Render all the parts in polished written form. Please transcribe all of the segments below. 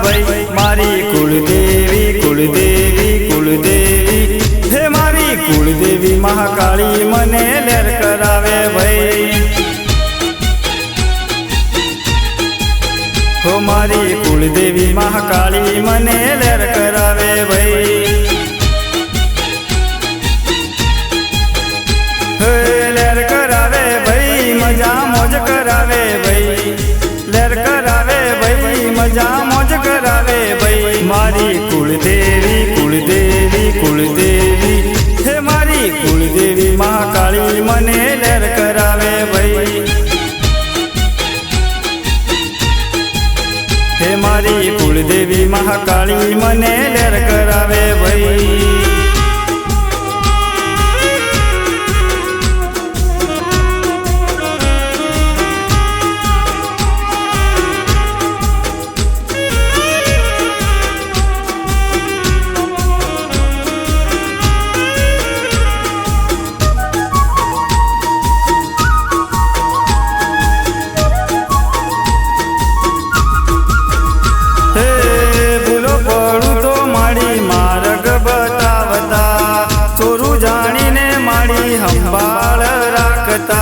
भाई मारी कुलदेवी कुलदेवी कुलदेवी हे मारी कुलदेवी महाकाली मने लेर करावे भाई हो मारी कुलदेवी महाकाली मने लेर करावे भाई लेर करावे भाई मजा मौज करावे भाई लेर करावे भाई मजा मौज करावे भाई मारी कुलदेवी कुलदेवी कुलदेवी हे मारी कुलदेवी महाकाली मने लेर करावे भाई हे मारी कुलदेवी महाकाली मने लेर करावे भाई संभाल राखता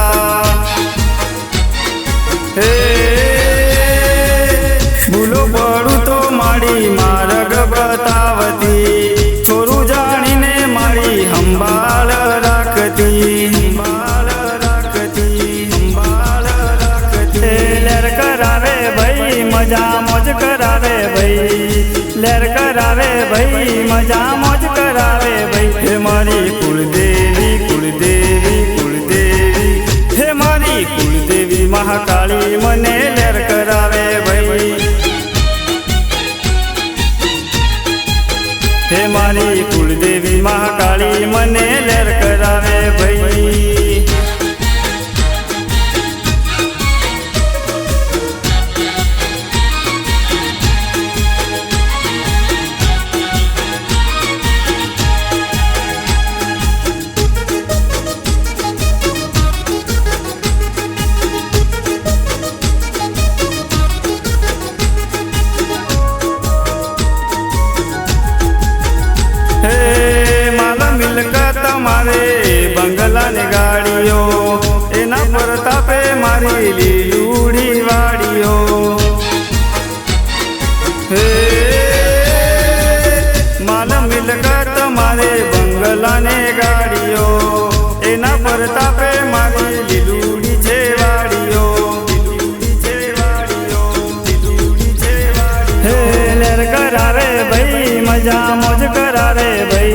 हे भूलो पड़ू तो माड़ी मार्ग बतावती छोरू जानी ने माड़ी संभाल राखती संभाल राखती संभाल राखती लेर करावे भाई मजा मौज करावे भाई लेर करावे भाई मजा मौज करावे भाई हे मारी कुलदेवी कुलदेवी कुलदेवी हे मारी कुलदेवी महाकाली मने लेर करावे भाई हे मारी कुलदेवी महाकाली मने लेर करावे भाई मारे बंगला ने गाड़ियों एना प्रतापे मारी लीलूड़ी वाड़ियों हे माल मिलकत मारे बंगला ने गाड़ियों एना प्रतापे मारी लीलूड़ी छे वाड़ियों लीलूड़ी छे वाड़ियों लीलूड़ी छे वाड़ियों हे लेर करावे भाई मजा मौज करावे भाई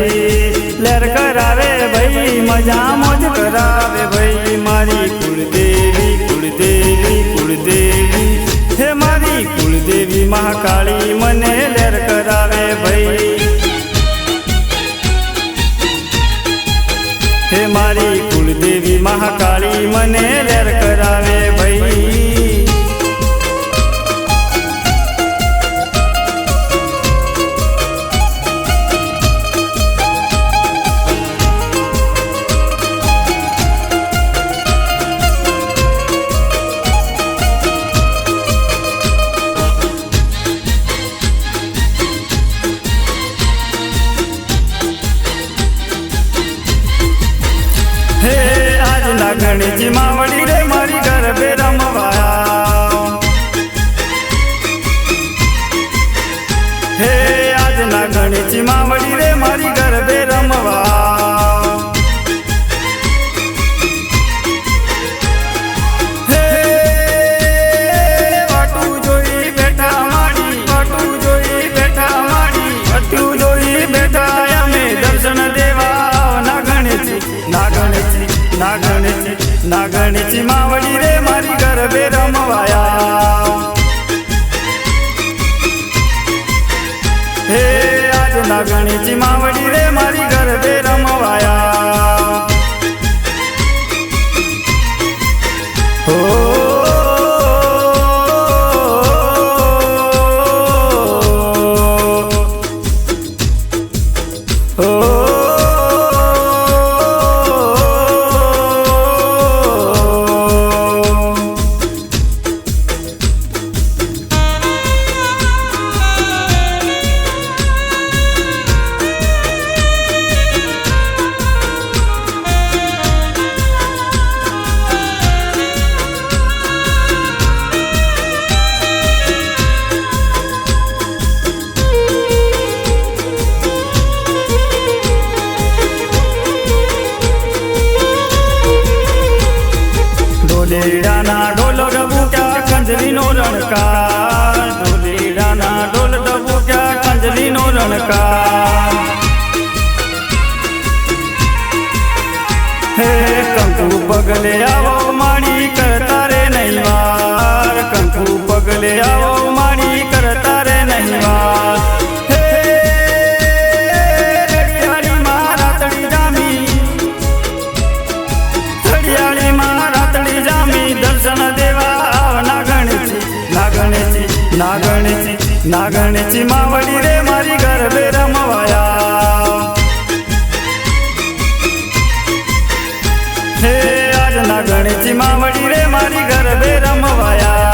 लेर करावे भाई मजा मौज करावे भाई मारी कुलदेवी कुलदेवी कुलदेवी हे मारी कुलदेवी महाकाली मने लेर करावे भाई हे मारी कुलदेवी महाकाली मने लेर करावे भाई गणेशजी मावड़ी रे मारी घर पे रमवाया हे आज ना गणेशजी मावड़ी रे मारी घर पे रमवा हे वाटू जोई बेटा माड़ी वाटू जोई बेटा माड़ी वाटू जोई बेटा अमे दर्शन देवा ना गणेशजी ना गणेशजी ना गणेशजी ना गणेशजी मावड़ी रे मारी घर पे रमवाया हे आज ना गणेशजी मावड़ी रे मारी घर पे रमवाया हो રણકાર ઢોલીડાના ઢોલ ડબુક્યા કંજલીનો રણકાર હે કંકુ પગલે આવો માણી કરતા રે નહીં વાર કંકુ પગલે આવો માણી કરતા રે નહીં વાર નાગણેચી માવડી રે મારી ગરબે રમવાયા હે આજ નાગણેચી માવડી રે મારી ગરબે રમવાયા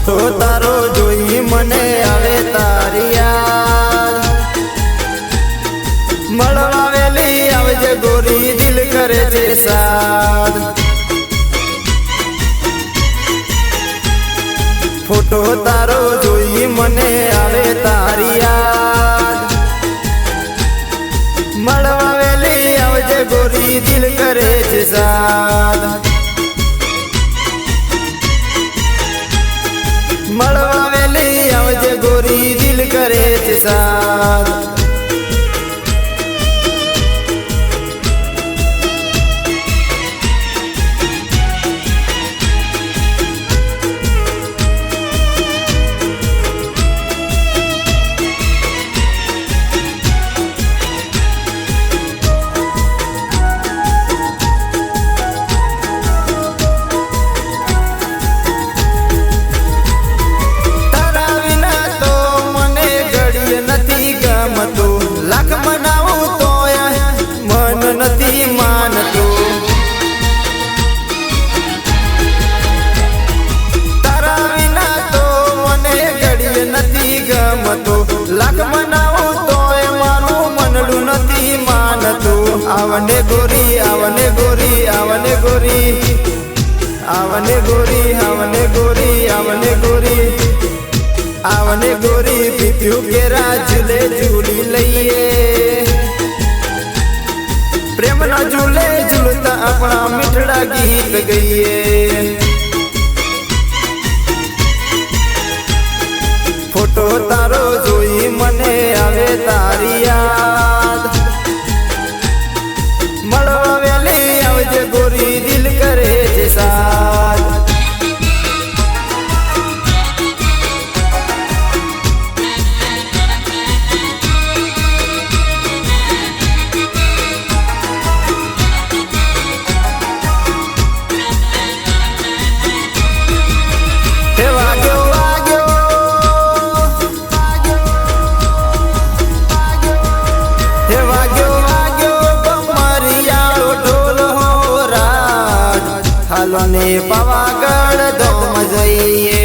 તો તારો જોઈ મને આવે તારી યાદ મળવાવેલી આવજે ગોરી દિલ કરે છે સાદ ફોટો તારો જોઈ મને આવે તારી યાદ મળવાવેલી આવજે ગોરી દિલ કરે છે સાદ મળવાવેલી આવજે ગોરી દિલ કરે છે સાદ લાખ મનાવું તો મન નથી માનતું તારા વિના તો મને ઘડીએ નથી ગમતું લાખ મનાવું તો મારું મનડું નથી માનતું આવને ગોરી આવને ગોરી આવને ગોરી આવને ગોરી આવને ગોરી આવને ગોરી આવને ગોરી પીત્યું કેરા ઝૂલે ઝૂલી લઈએ પ્રેમના ઝૂલે ઝૂલતા આપણા મીઠડા ગીત ગઈએ ફોટો તારો જોઈ મને આવે તારી યાદ મળવાવેલી આવજે ગોરી દિલ કરે છે સાદ હાલોને પાવાગઢ ધોમ જઈએ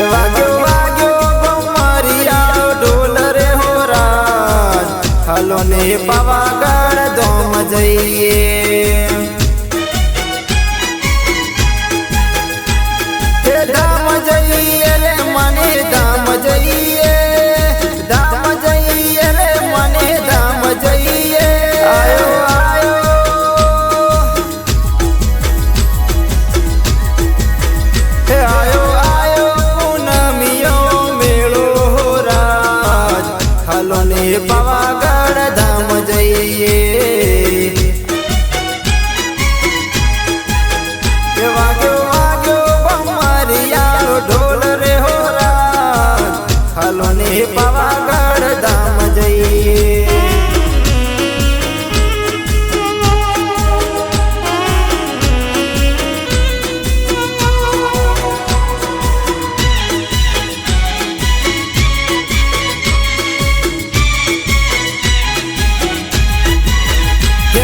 વાગ્યો વાગ્યો ગમરિયા ઢોલ રે હો રાજ હાલોને પાવાગઢ ધોમ જઈએ હે ધામ જઈએ રે મને ધામ જઈએ ધામ જઈએ રે મને ધામ જઈએ આયો હે આયો આયો પૂનમિયો મેળો રાજ હાલોને પાવાગઢ ધામ જઈએ વાગ્યો વાગ્યો બમરિયા ઢોલ રે હો રાજ હાલોને પાવાગઢ ધામ જઈએ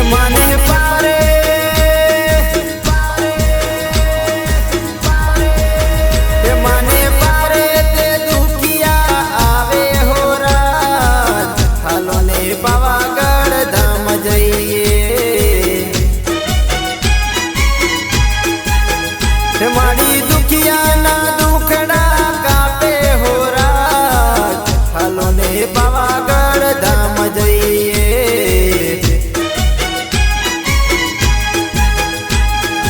મને પારે મને પાવાગઢ ધામ જઈએ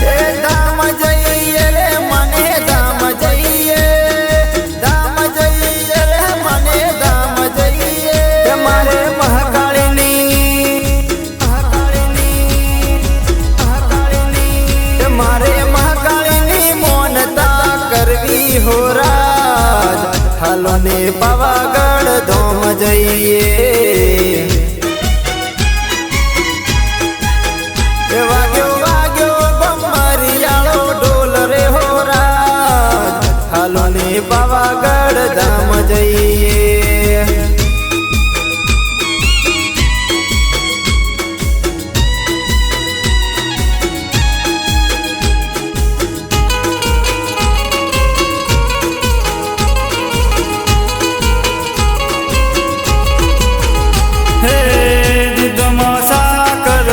એ ધામ જઈએ રે મને ધામ જઈએ ધામ જઈએ રે મને ધામ જઈએ મારે મારે મહાકાળીની મોનતા કરવી હો રાજ હાલો ને પાવાગઢ ધામ જઈએ વાગ્યો વાગ્યો બમરિયાળો ઢોલ રે હો રાજ હાલો ને પાવાગઢ ધામ જઈએ દૂધમાં સાકર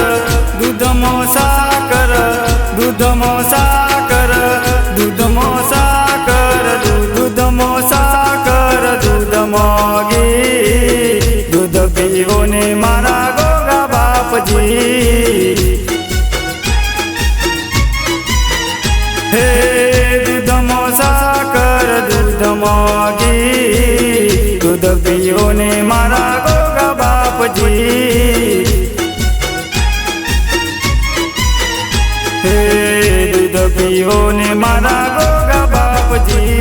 દૂધમાં સાકર દૂધમાં સાકર દૂધમાં સાકર દૂધમાં સાકર દૂધમાં ઘી દૂધ પીવો ને મારા ગોગા બાપજી હે દૂધમાં સાકર દૂધમાં ઘી દૂધ પીવો ને મારા ગોગા બાપજી હે દૂધ પીવો ને મારા ગોગા બાપજી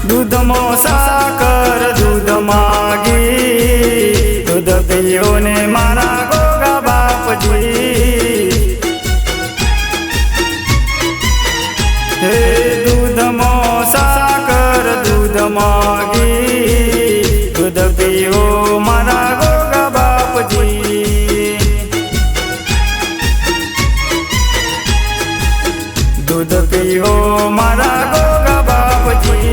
દૂધમાં સાકર દૂધમાં ઘી દૂધ પીવો ને મારા ગોગા બાપજી હે દૂધમાં સાકર દૂધમાં ઘી દૂધ પીવો મારા ગોગા બાપજી દૂધ પીવો મારા ગોગા બાપજી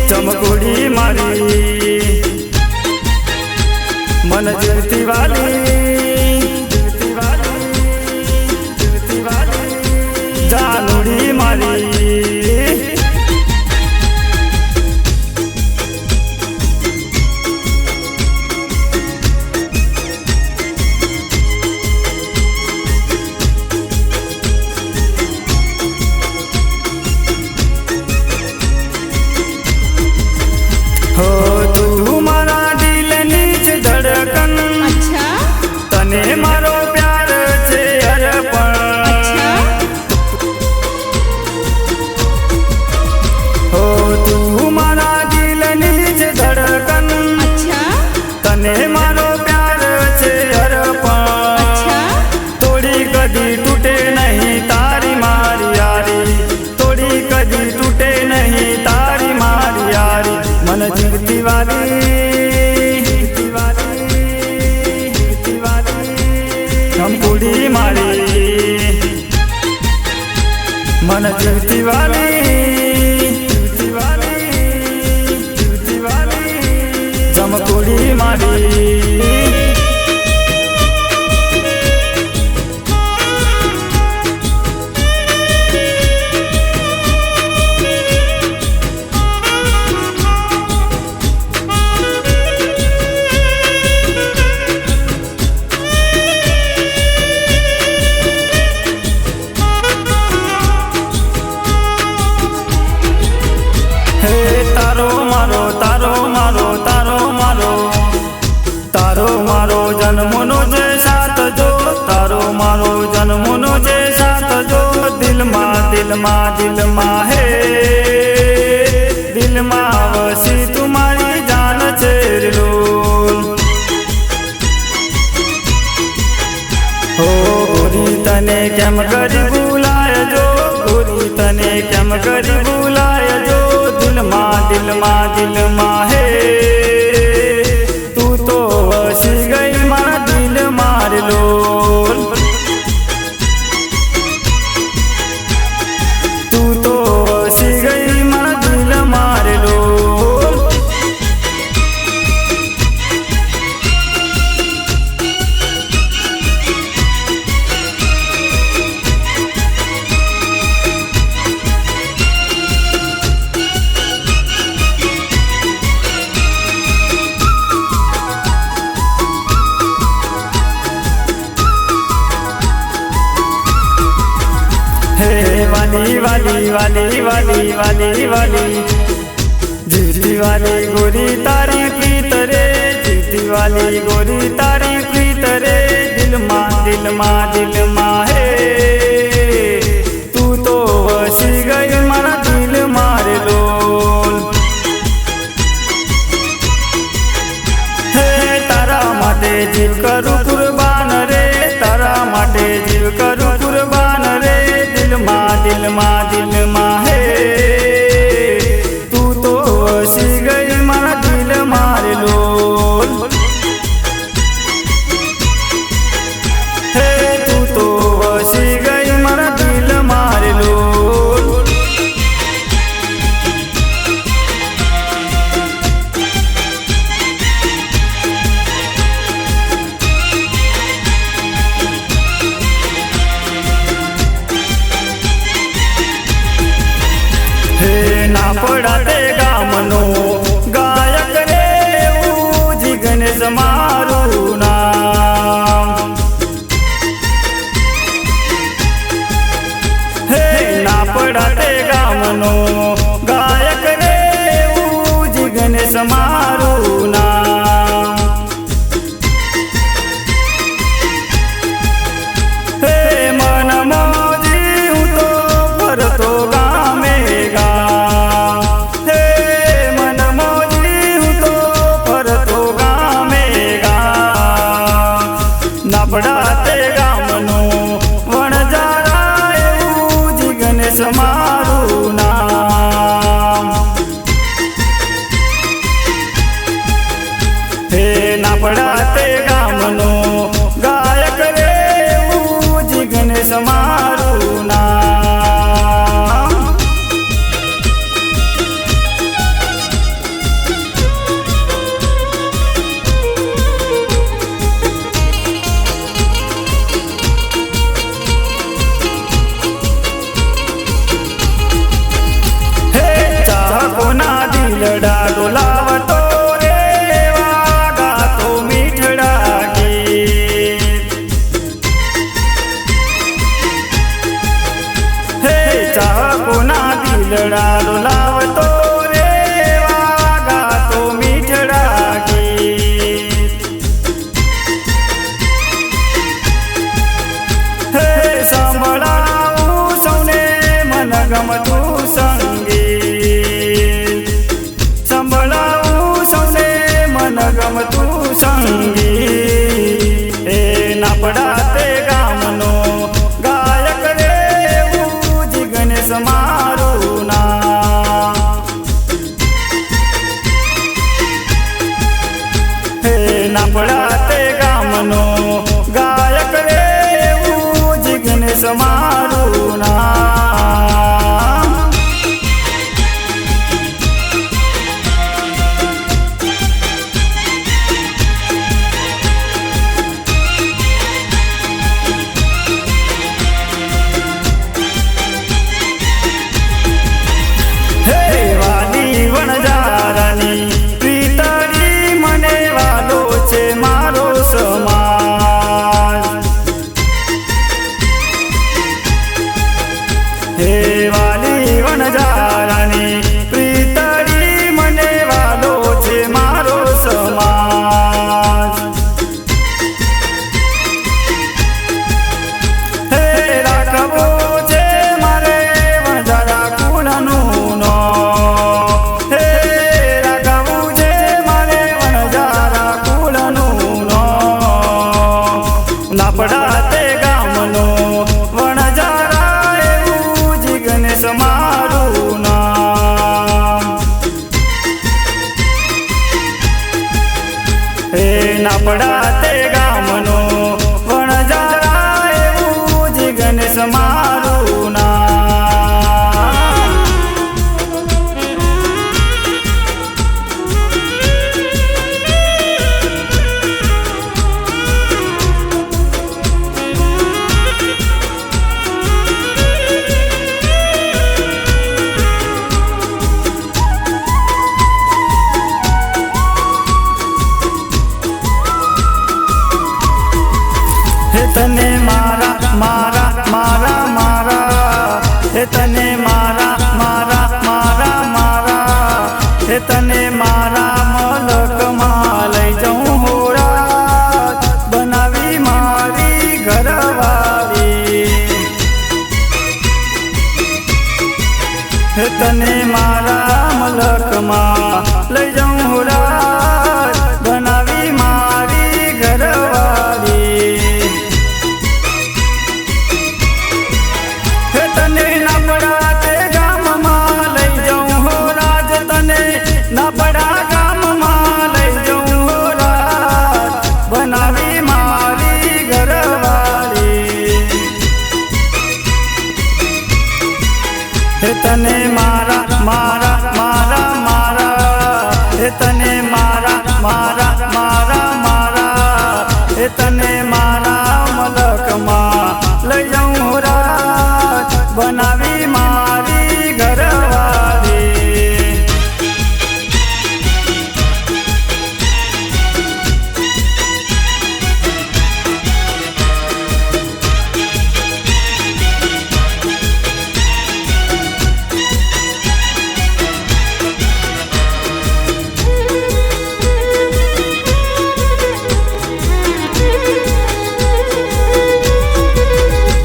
ચમકુડી મારી મન જીવતી વાલી જાનુડી મારી हो तू मारा दिल नीच धड़कन अच्छा જીવતી વાલી ખમકુડી મારી મન જીવતી વાલી ચમકુડી મારી તારો મારો જન્મનો જે સાથ જો તારો મારો જન્મનો જે સાથ જો દિલમાં હે દિલમાં વસી તુમારી જાન છે લોલ હો ગોરી તને કેમ કરી ભૂલાય જો ગોરી તને કેમ કરી ભૂલાય જો દિલમાં હે તું તો વસી ગઈ મારા દિલ માર લોલ તું તો વસી ગઈ મારા દિલ માર લોલ હે વાલી જીવતી વાલી ગોરી તારી પ્રીત રે જીવતી વાલી ગોરી તારી પ્રીત રે દિલમાં હે તું તો વસી ગઈ મારા દિલ માર લોલ હે તારા માટે જીવ કરું કુરબાન રે તારા માટે જીવ કરું કુરબાન રે દિલમાં હે તું તો વસી ગઈ મારા દિલ માર લોલ હે તું તો વસી ગઈ મારા દિલ માર લોલ ના પડાતે ગામનો ગાયક રે ઉજી ગણેશ મારું નામ હે ના પડાતે ગામનો ગાયક રે ઉજી ગણેશ મારું નામ હે મન મોજી હું તો ફરતો ગામે પડાતે ગામનો વણજારા એવું જી ગણેશ મારું નામ હે ના પડાતે ગામનો ગાયક રે એવું જી ગણેશ મારું નામ દિલડા ડોલાવતો રે વાગા નાપડા તે ગામનો ગાયક રે એવું જિગ્નેશ મારું નામ. હે વાલી વણજારાની પ્રીતળી મને વાલો છે મારો સમાજ. હે વાલી વણજારાની પ્રીતળી મને વાલો છે મારો સમાજ. હે રાખવો છે મારે વણજારા કુળનું નો. હે રાખવું છે મારે વણજારા કુળનું નો. નાપડા તે ગામનો વણજારા એવું જિગ્નેશ મારું નામ. હે નાપડા તે ગામનો વણજારા એવું જિગ્નેશ મારું નામ. હે તને મારા મારા મારા મારા. હે તને મારા મારા મારા મારા. હે તને મારા મલકમાં લઈ જાઉં હોરા બનાવી મારી ઘરવાળી. હે તને મારા મલકમાં લઈ જાઉં હોરા બનાવી મારી ઘરવાળી. હે તને નાપડા તે ગામમાં લઈ જાઉં હો રાજ. તને નાપડા ગામમાં લઈ જાઉં હો રાજ બનાવી મારી ઘરવાળી. હે તને મારા મારા મારા મારા. હે તને મારા મારા મારા મારા. હે તને મારા મલકમાં લઈ જાઉં હો રાજ બનાવી મારી ઘરવાળી.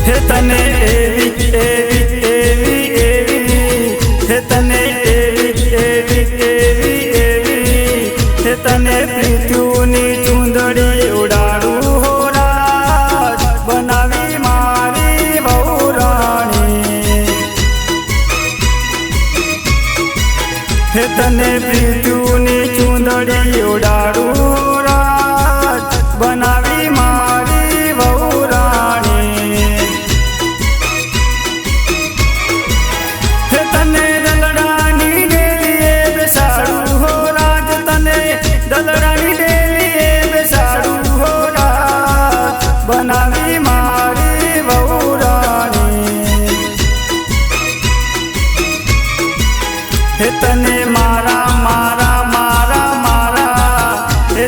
હે તને એવી એવી એવી એવી. હે તને એવી એવી એવી એવી. હે તને પ્રીત્યુની ચૂંદડી ઉડાડું હો રાજ બનાવી મારી વહુરાણી. હે તને પ્રીત્યુની ચૂંદડી ઉડાડું હો રાજ બનાવી મારી વહુરાણી. હે તને દલડાની ડેલીએ બેસાડું હો રાજ. તને દલડાની ડેલીએ બેસાડું હો રાજ બનાવી મારી વહુરાણી. હે તને મારા મારા મારા મારા. હે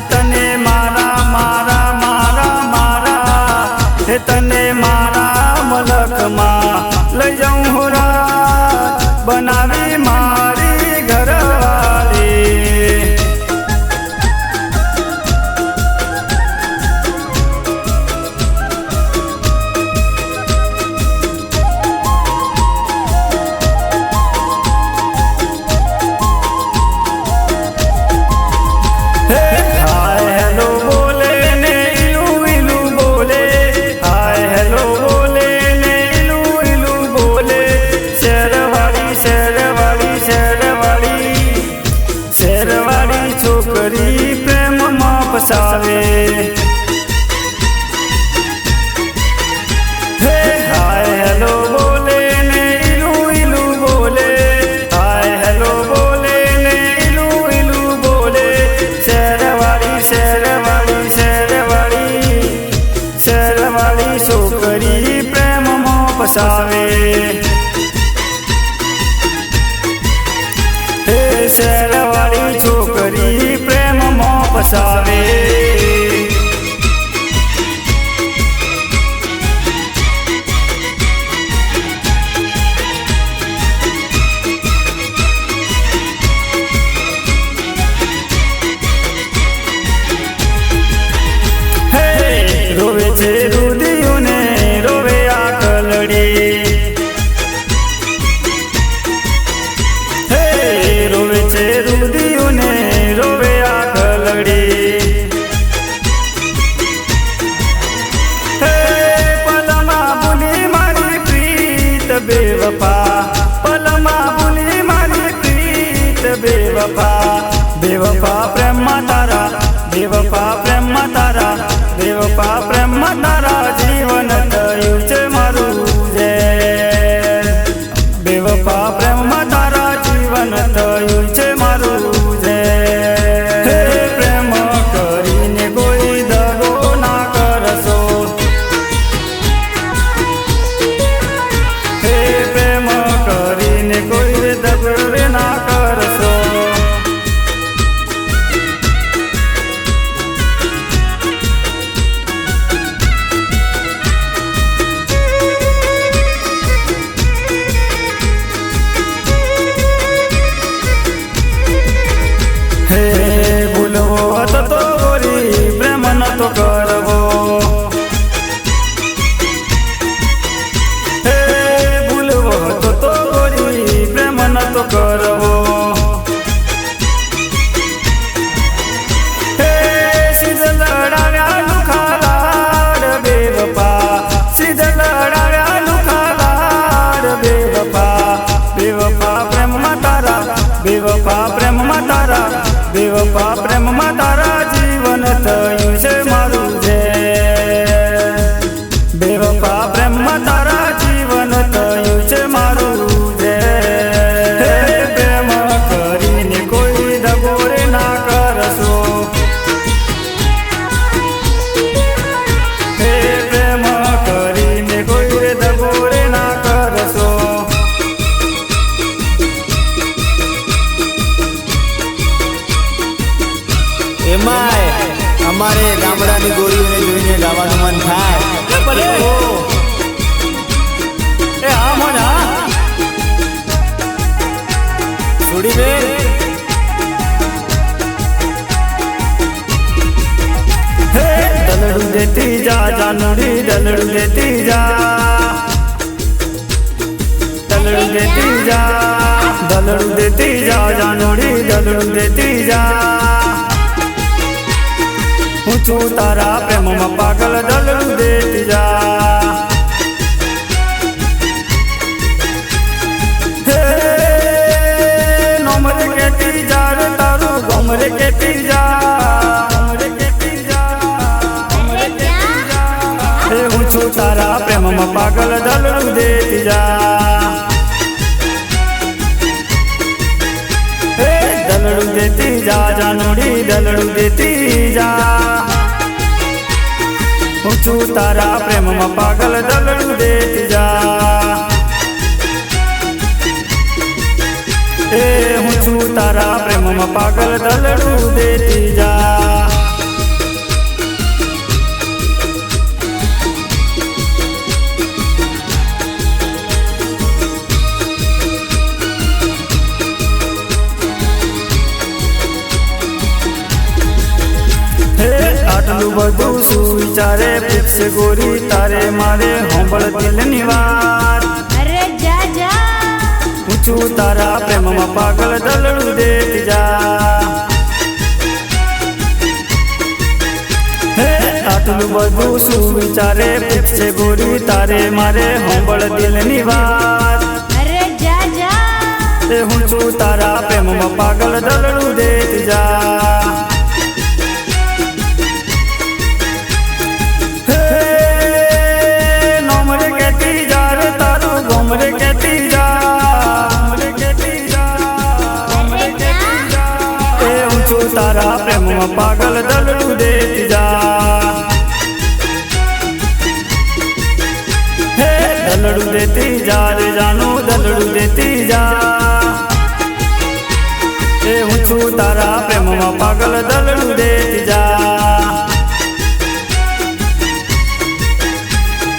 ફસાવે હે શહેરવાળી છોકરી પ્રેમમાં ફસાવે રોવે છે રુદિયોને રોવે આ કલડી હે રોવે છે રુદિયોને રોવે આ કલડી હે પલમાં ભૂલી મારી પ્રીત બેવફા પલમાં ભૂલી મારી પ્રીત બેવફા બેવફા પ્રેમમાં તારા બેવફા પ્રેમમાં તારા બેવફા પ્રેમમાં તારા જીવન થયું છે મારું જે બેવફા પ્રેમમાં તારા જીવન થયું છે મારું જે હે પ્રેમ કરીને કોઈ દગો ના કરશો હે પ્રેમ કરીને કોઈ દગો ના કરશો હે ભૂલવો હતો તો ગોરી પ્રેમ નતો કરવો હે ભૂલવો હતો તો ગોરી પ્રેમ નતો કરવો હે સીધ લડાવ્યા લુખાલાડ બેવફા સીધ લડાવ્યા લુખાલાડ બેવફા બેવફા પ્રેમમાં તારા બેવફા પ્રેમમાં તારા બેવફા પ્રેમમાં તારા જીવન થયું છે મારું જે બેવફા પ્રેમમાં તારા જીવન થયું છે મારું જે હે પ્રેમ કરીને કોઈ દગોરે ના કરશો હે પ્રેમ કરીને કોઈ દગોરે ના કરશો એમાંય અમારે ગામડાની ગોરીઓને જોઈને ગાવાનું મન થાય ભલે એ હા મોન હા છોડી દે હે દલડું દેતી જા જાનુડી દલડું દેતી જા દલડું દેતી જા દલડું દેતી જા જાનુડી દલડું દેતી જા હું છું તારા પ્રેમમાં પાગલ દલડું દેતી જા હે નોમરે કેતી જા રે તારું ગોમરે કેતી જા ગોમરે કેતી જા ગોમરે કેતી જા હે હું છું તારા પ્રેમમાં પાગલ દલડું દેતી જા હે દલડું દેતી જા જાનુડી દલડું દેતી જા હું છું તારા પ્રેમમાં પાગલ દલડું દેતી જા એ હું છું તારા પ્રેમમાં પાગલ દલડું દેતી જા આટલું બધું શું વિચારે પૂછશે ગોરી તારે મારે હોંભળ દિલની વાત અરે જા જા હું છું તારા પ્રેમમાં પાગલ દલડું દેતી જા હે આટલું બધું શું વિચારે પૂછશે ગોરી તારે મારે હોંભળ દિલની વાત અરે જા જા એ હું છું તારા પ્રેમમાં પાગલ દલડું દેતી જા ગોમરે કેતી જા ગોમરે કેતી જા એ હું છું તારા પ્રેમમાં પાગલ દલડું દેતી જા હે દલડું દેતી જા રે જાનું દલડું દેતી જા એ હું છું તારા પ્રેમમાં પાગલ દલડું દેતી જા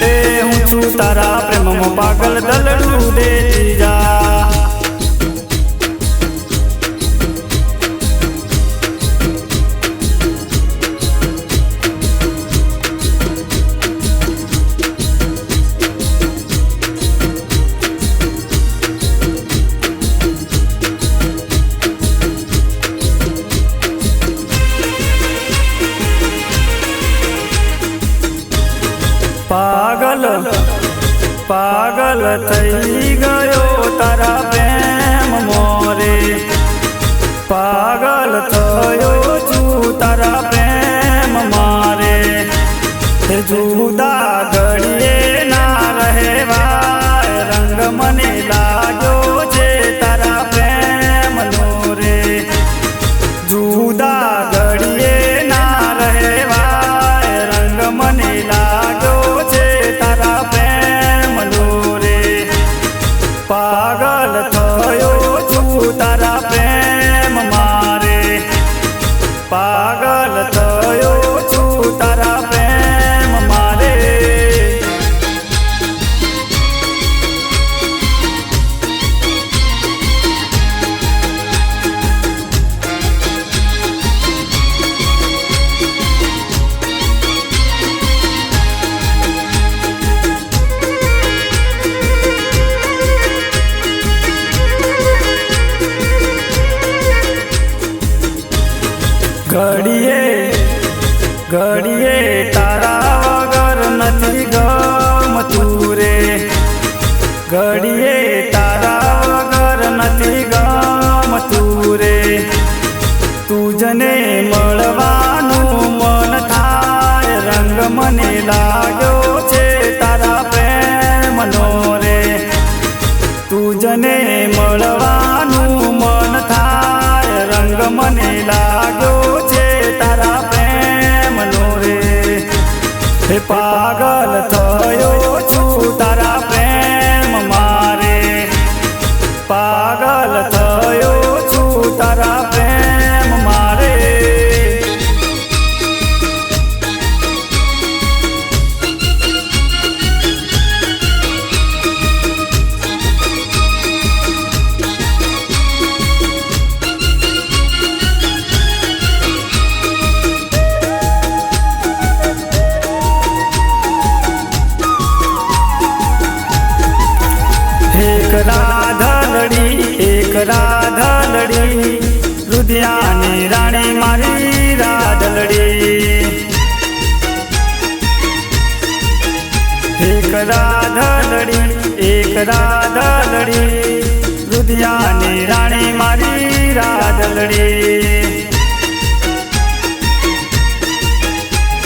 એ હું છું તારા પ્રેમમાં પાગલ દલડું દેતી જા પાગલ પાગલ થઈ ગયો તારા પ્રેમ મોરે પાગલ થયો છું તારા પ્રેમ મારે જુદા ઘડીએ ના રહેવાય રંગ મને લાગ્યો છે તારા પ્રેમ નો રે જુદા ઘડીએ ના રહેવાય રંગ મને લાગ્યો પાગલ થયો છું તારા પ્રેમ મારે પાગલ થયો છું તારા પ્રેમ મારે ઘડીએ ઘડીએ તારા વગર નથી ગમતું રે ઘડીએ તારા વગર નથી ગમતું રે તુજને મળવાનું મન થાય રંગ મને લાગ્યો છે તારા પ્રેમનો રે તુજને મળવાનું મન થાય રંગ મને લાગ્યો તારા પ્રેમ નો રે હે પાગલ થયો છું તારા પ્રેમ મારે પાગલ થયો છું તારા પ્રેમ મારે એક રાધલડી રુધિયાની રાણી મારી રાધલડી એક રાધલડી રુધિયાની રાણી મારી રાધલડી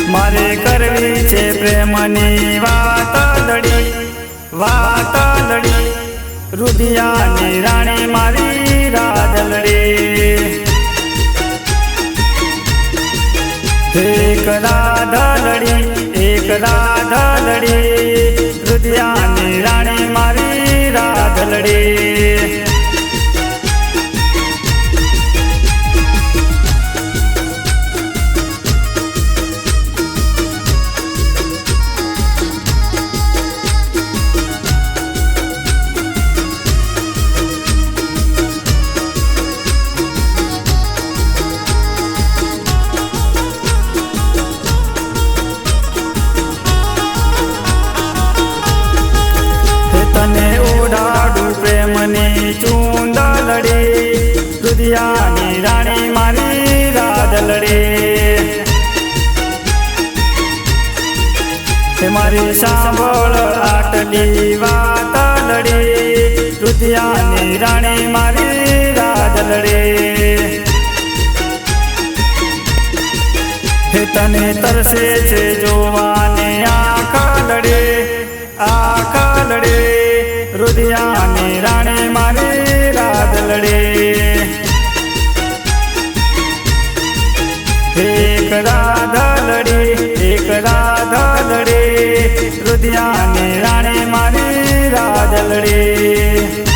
મારે કરવી છે પ્રેમની વાતલડી રુધિયાની રાણી મારી રાધલડી એક રાધલડી રુધિયાની રાણી મારી રાધલડી રુધિયાની રાણી મારી રાધલડી મારી સાંભળ આટલી વાતલડી રુધિયાની રાણી મારી રાધલડી તને તરસે છે જોવાને આખલડે રુધિયાની રાણી મારી રાધલડી એક રાધલડી રુધિયાની રાણી મારી રાદલડી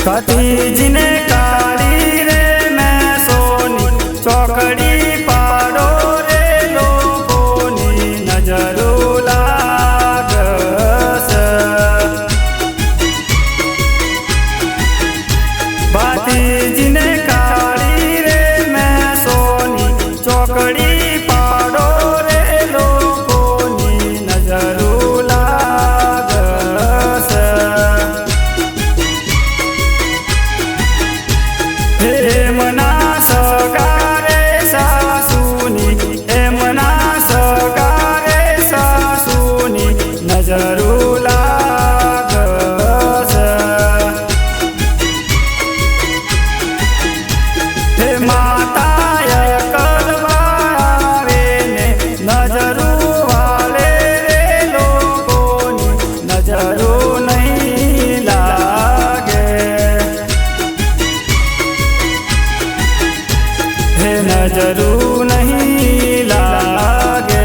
કતીજીને કાળી રે મેં સોની ચોકડી પાડો રે લોકોની નજરો લાગસ ભાતીજીને કાળી રે મેં સોની ચોકડી પાડો રે લોકોની નજરો એમના સગારે સાસુની એમના સગારે સાસુની નજરો લાગસ હે માતાય કરવારે ને નજરો વાલે રે લોકોની નજરો નહીં લાગે નજરો નહીં લાગે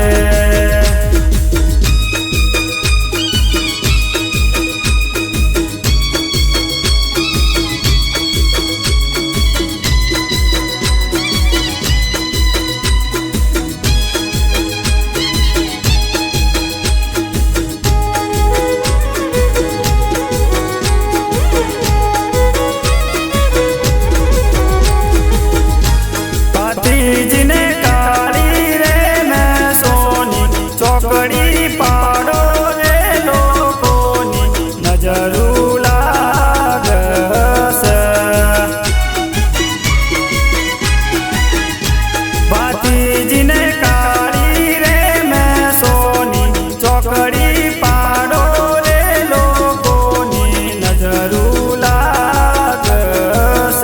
ભતીજીને કાળી રે મેં સોની ચોકડી પાડો રે લોકોની નજરો લાગસ ભતીજીને કાળી રે મેં સોની ચોકડી પાડો રે લોકોની નજરો લાગસ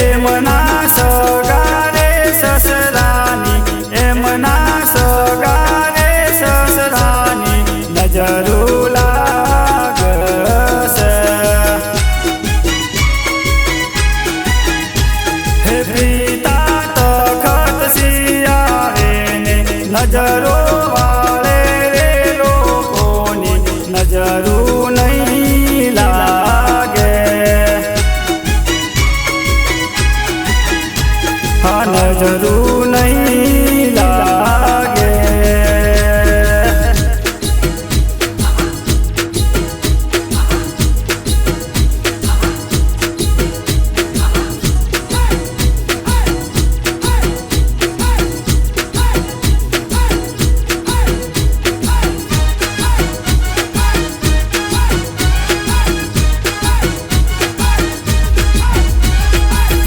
એમના સગારે સસરાની એમના સગારે સસરાની નજરો લાગસ હે પિતા તખત સિયાળે નજરો વાળે રે લોકોની નજરો નહીં લાગે નજરો નહીં લાગે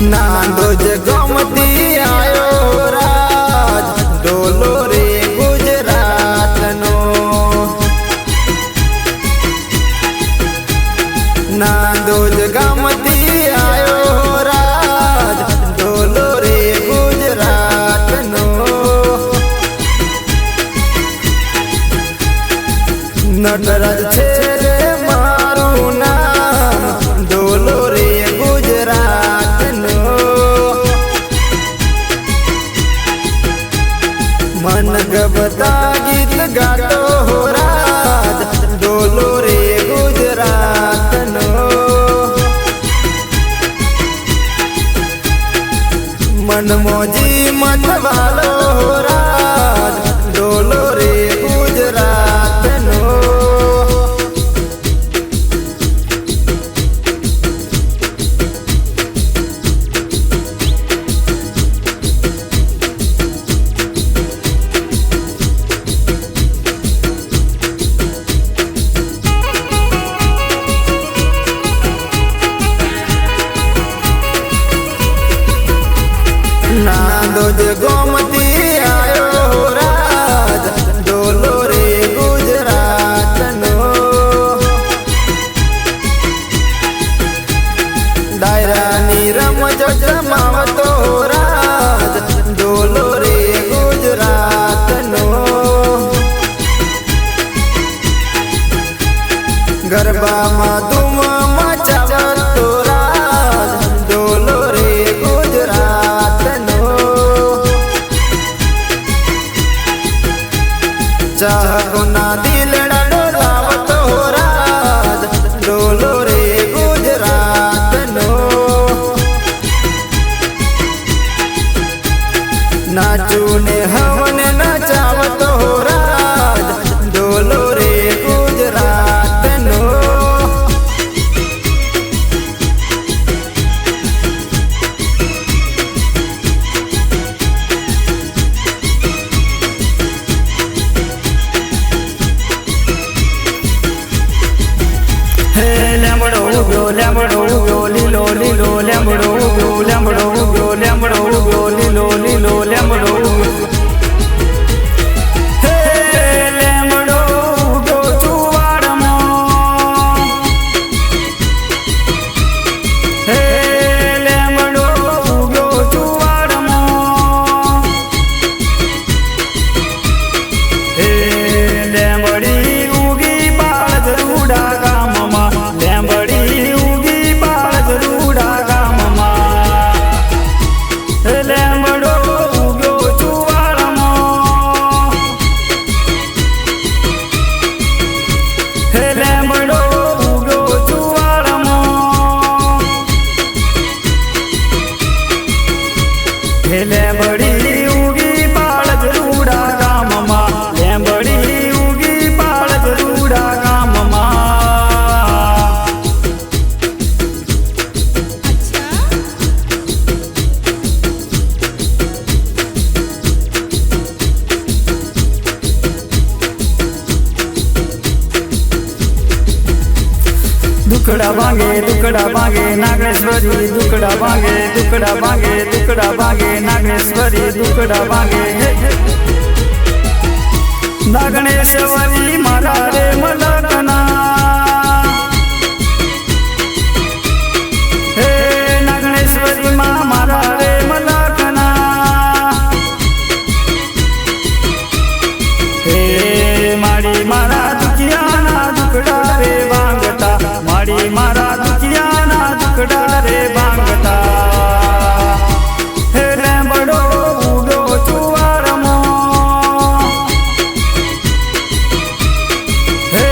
નાંદો જ ગમતી આયો રાજ ડોલો રે ગુજરાતનો નાંદો જ ગમતી આયો રાજ ડોલો રે ગુજરાતનો નટરાજ છે રે મારું નામ ડોલો રે ગુજરાતનો મન ગબતા ગીત ગાતો રાજ ડોલો રે ગુજરાતનો મન મોજી મતવાલો રાજ ડોલો રે ગુજરાતનો નાંદો જ ગોમતી આયો રાજ ડોલો રે ગુજરાત ચાહકોના દિલડા ડોલાવતો રાજ ડોલો રે ગુજરાતનો નાચું ને હવન નચાવતો રાજ ડોલો રે ગુજરાતનો લેમડો ઉગ્યો લેમડો ઉગ્યો લીલો લીલો લેમડો ઉગ્યો લેમડો ઉગ્યો લેમડો ઉગ્યો લીલો લીલો લેમડો ઉગ્યો હે લેમડો ઉગ્યો ચુવાડમાં હે લેમડો ઉગ્યો ચુવાડમાં હે લેમડી ઉગી બાદ રૂડા ગામમાં લેમડી ઉગી બાદ રૂડા ગામમાં હે લેમડો ઉગ્યો ચુવાડમાં હે લેમડો ઉગ્યો ચુવાડમાં હે લેમડી ઉગી બાદ રૂડા ગામમાં લેમડી ઉગી બાદ રૂડા ગામમાં દુકડા ભાંગે નાગેશ્વરી દુકડા ભાંગે નાગેશ્વરી દુકડા ભાંગે નાગણેશ્વરી મારા રે મલકના હે નાગણેશ્વરી માં મારા રે મલકના હે મારી મારા દુખિયાના દુકડા રે ભાંગતા મારી મારા દુખિયાના દુકડા રે ભાંગતા હે લેમડો ઉગ્યો ચુવાડમાં હે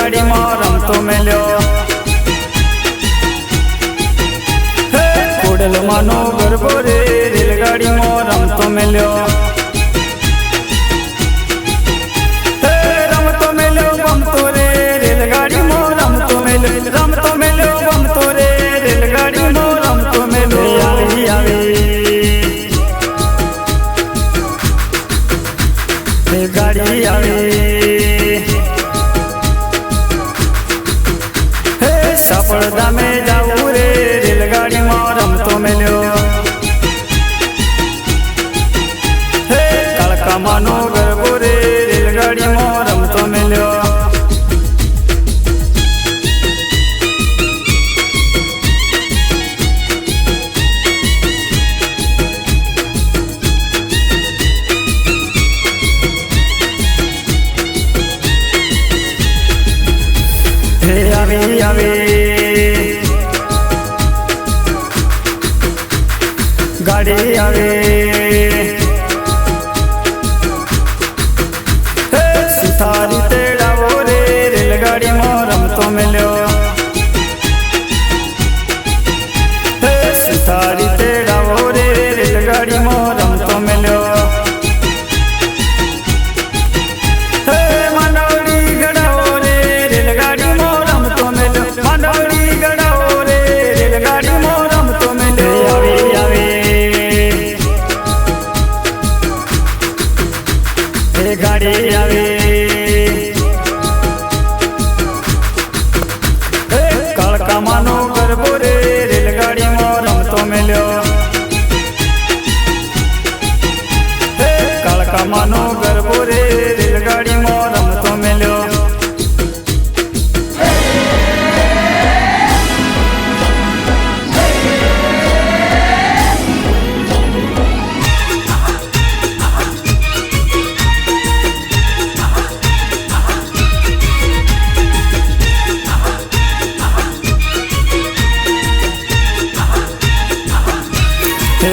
રેલગાડીમાં રમતો મેલ્યો. હે ખોડલમાંનો ગરબો રે રેલગાડીમાં રમતો મેલ્યો. હે રમતો મેલ્યો ગમતો રે રેલગાડીમાં રમતો મેલ્યો. રમતો મેલ્યો ગમતો રે રેલગાડીમાં રમતો મેલ્યો. આવી ગાડી આવી હે સાપડદા મેં જાવું રે રેલગાડીમાં રમતો મેલ્યો. હે કાળકામાંનો ગરબો રે રેલગાડીમાં રમતો મેલ્યો. આવી ગાડી આવે હે સુથારી તેડાવો રે રેલગાડીમાં રમતો મેલ્યો. હે સુથારી તેડાવો રે રેલગાડીમાં રમતો મેલ્યો. હે માંડવડી ગડાવો રે રેલગાડીમાં રમતો મેલ્યો. માંડવડી ગડાવો રે રેલગાડીમાં રમતો મેલ્યો. ગાડી આવી હે કાળકામાંનો ગરબો રે રેલગાડીમાં રમતો મેલ્યો. હે કાળકામાંનો ગરબો રે રેલગાડીમાં રમતો મેલ્યો.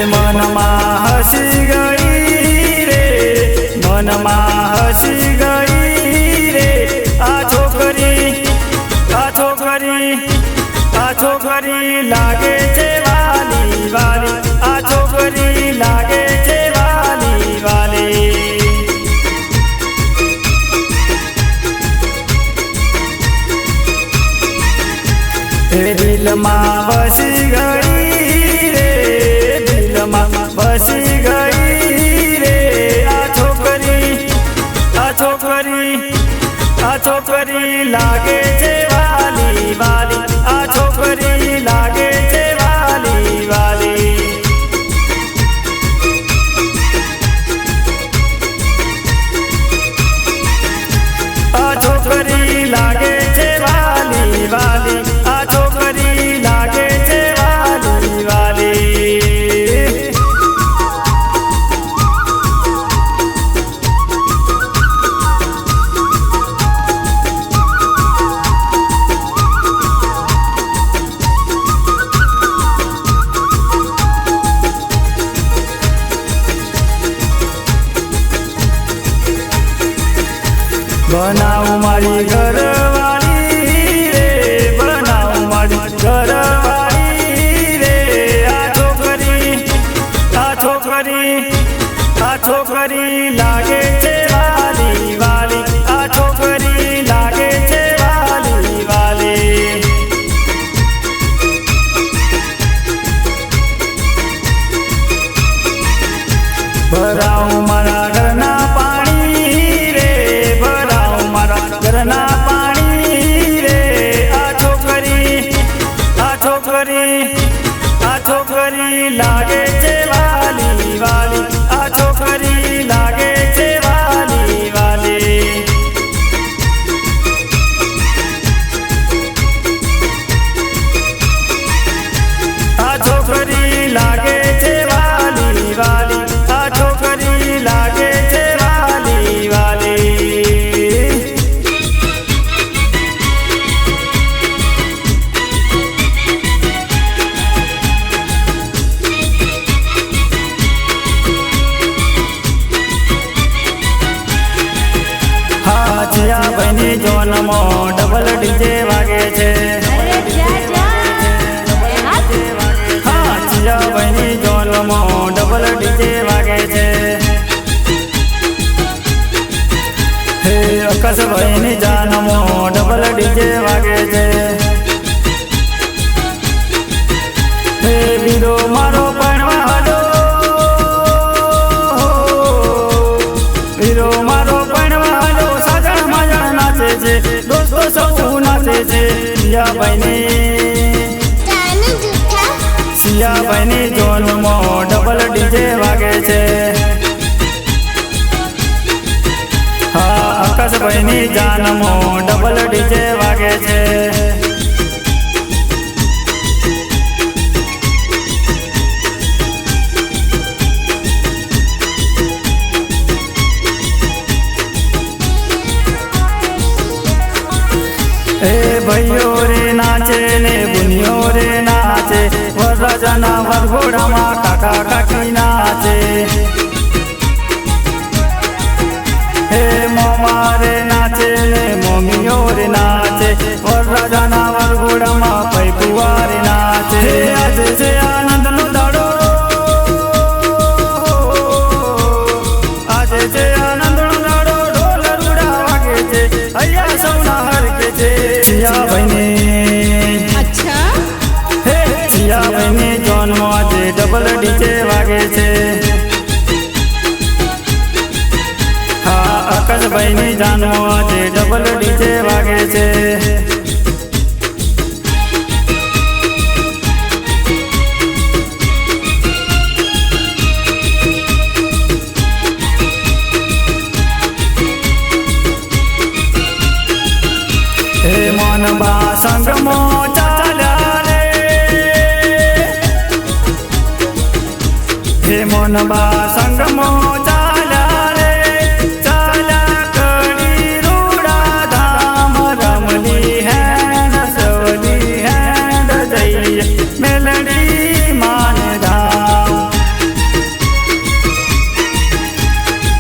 મનમાં હસી ગઈ રે મનમાં હસી ગઈ રે આ છોકરી લાગે છે વાલી વાલી. આ છોકરી લાગે છે વાલી વાલી. દિલમાં વસી ગઈ રે દિલમાં વસી ગઈ રે આ છોકરી લાગે છે વાલી વાલી. આ છોકરી લાગે છે વાલી વાલી. આ છોકરી લાગે છે વાલી વાલી. આ છોકરી લાગે છે વાલી વાલી. બનાવ મારી ઘરવાળી રે બનાવ મારી ઘરવાળી રે. આ છોકરી લાગે છે વાલી વાલી. આ છોકરી લાગે છે વાલી વાલી. ભરાવ મારા ઘરના પાણી રે ભરાવ મારા ઘરના પાણી રે. આ છોકરી લાગે છે વાલી વાલી. આ છોકરી લાગે છે વાલી વાલી. આ છોકરી લાગે છે વાલી વાલી. આ છોકરી લાગે છે વાલી વાલી. હાજિયા બની જોનમાં ડબલ ડીજે વાગે છે. અરે જા જા હા ચિયાભાઈની જોનમાં ડબલ ડીજે વાગે છે. હે આકાશભાઈની જાનમાં ડબલ ડીજે વાગે છે. હે વીરો મારો પરણવા હાલો, વીરો મારો પરણવા હાલો, સાજણ માજણ નાચે છે, દોસ્તો સૌ નાચે છે. સિયાભાઈની જોનમાં ડબલ ડીજે વાગે છે. હા આકાશભાઈની જાનમાં ડબલ ડીજે વાગે છે. હે ભાઈઓ રે નાચે ને બુનિયો રે નાચે, વરરાજાના વરઘોડામાં કાકા કાકી નાચે. હે મોમા રે નાચે ને મમ્મીઓ રે નાચે, વરરાજાના વરઘોડામાં પૈકુવા રે નાચે. હે આજે છે આનંદનો દાડો, આજે છે આનંદનો દાડો, ઢોલ રૂડા વાગે છે, અહીંયા સૌના હરકે છે. સિયાભાઈની હે સિયાભાઈની જોનમાં આજે ડબલ ડીજે વાગે છે. હા આકાશભાઈની જાનમાં આજે ડબલ ડીજે વાગે છે. હે મોનબા સંગમો ચાલ્યા રે, હે મોનબા સંગમો ચાલ્યા રે, ચાલ્યા કડી રૂડા ધામ, રમલી હેન્ડ સવલી હેન્ડ જઈએ મેલડી માન ધામ.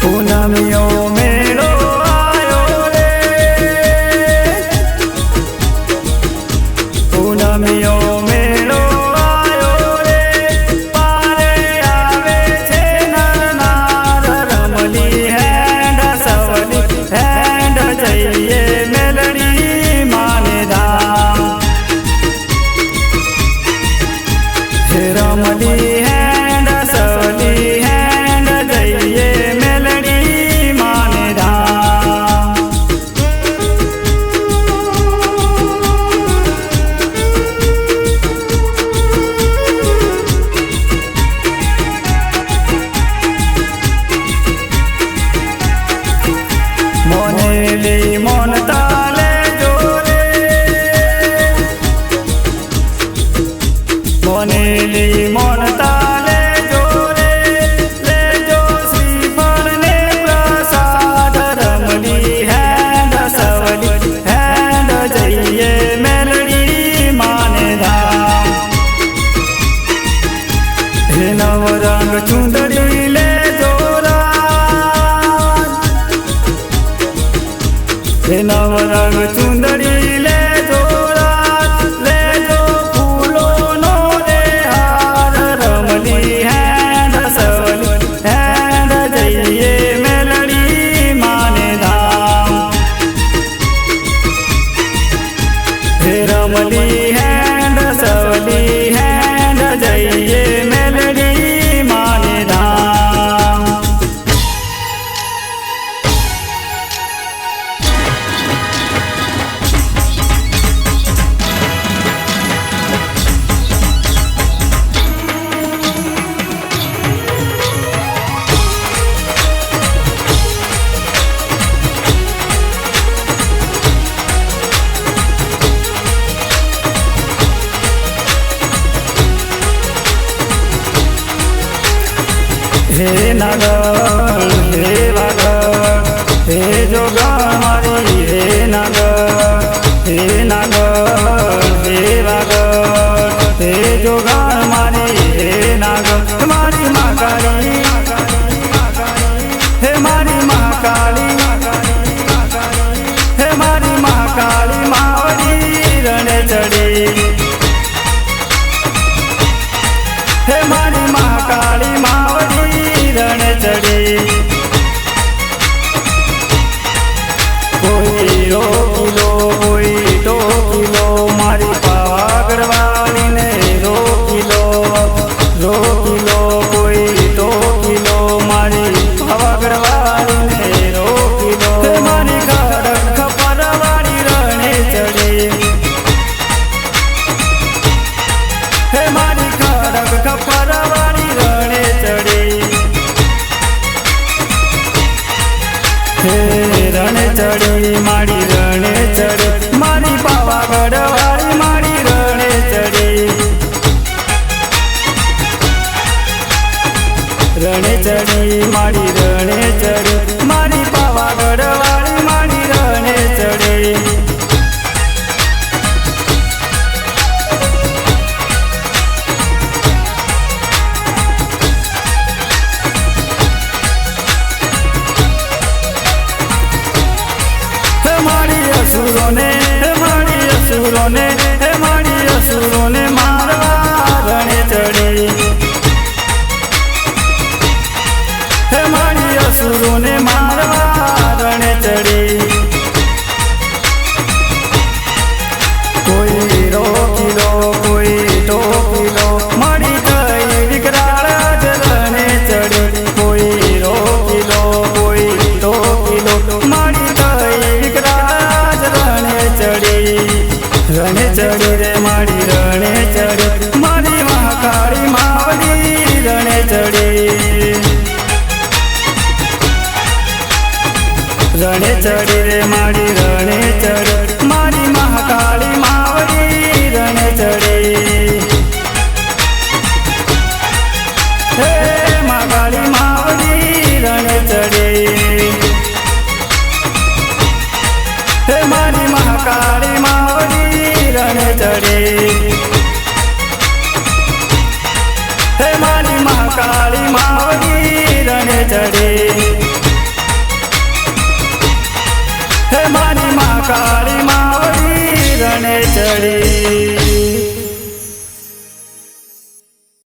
પૂનમિયો મેળો પૂનમિયો મેળો આયો રે, પારે આવે છે નર નાર, રમલી હેન્ડ સવલી હેન્ડ જઈએ મેલડી માને ધામ. હે રમલી હેન્ડ સવલી હેન્ડ જઈએ મેલડી માને ધામ. મોનેલી મોન તાલે જોરે, મોનેલી મોન તાલે જોરે, લેજો શ્રીફળ ને પ્રસાદ, રમલી હેન્ડ સવલી હેન્ડ જઈએ મેલડી માને ધામ. હે નવરંગ ચુંદડી લેજો રાજ, હે નવરંગ ચુંદડી લેજો રાજ, લેજો ફૂલોનો રે હાર, રમલી હેન્ડ સવલી હેન્ડ જઈએ મેલડી માને ધામ. હે રમલી હેન્ડ સવલી હેન્ડ જઈએ મેલડી માને ધામ. હે નાગર હે વાગર, હે જોગણ મારી હે નાગર, હે નાગર હે વાગર, હે જોગણ મારી હે નાગર. મારી મહાકાળી, હે મારી મહાકાળી, હે મારી મહાકાળી માવડી રોકી લો મારી પાવાગઢવાળીને રોકી લો કોઈ ટોકી લો મારી પાવાગઢવાળીને રોકી લો મારી ખડક ખપરવાળી રણે ચડી હે મારી ખડક ખપરવાળી રણે ચડી હે રણે ચડી મારી રણે ચડી મારી પાવાગઢવાળી મારી રણે ચડી રણે ચડી મારી રણે ચડી મારી પાવાગઢવાળી મારી રણે ચડી મારી અસુરોને મારવા રણે ચડી હે મારી અસુરોને મારવા રણે ચડી કોઈ રોકી લો કોઈ ટોકી લો મારી થઈ વિકરાળ જ રણે ચડી કોઈ રોકી લો કોઈ ટોકી લો મારી થઈ વિકરાળ જ રણે ચડી રણે ચડી રે મારી રણે ચડી મારી મહાકાળી માવડી રણે ચડી રણે ચડી રે મારી રણે ચડી મારી મહાકાળી માવડી રણે ચડી હે મહાકાળી માવડી રણે ચડી હે મારી મહાકાળી માવડી રણે ચડી હે મારી મહાકાળી માવડી રણે ચડી હે મારી મહાકાળી માવડી રણે ચડી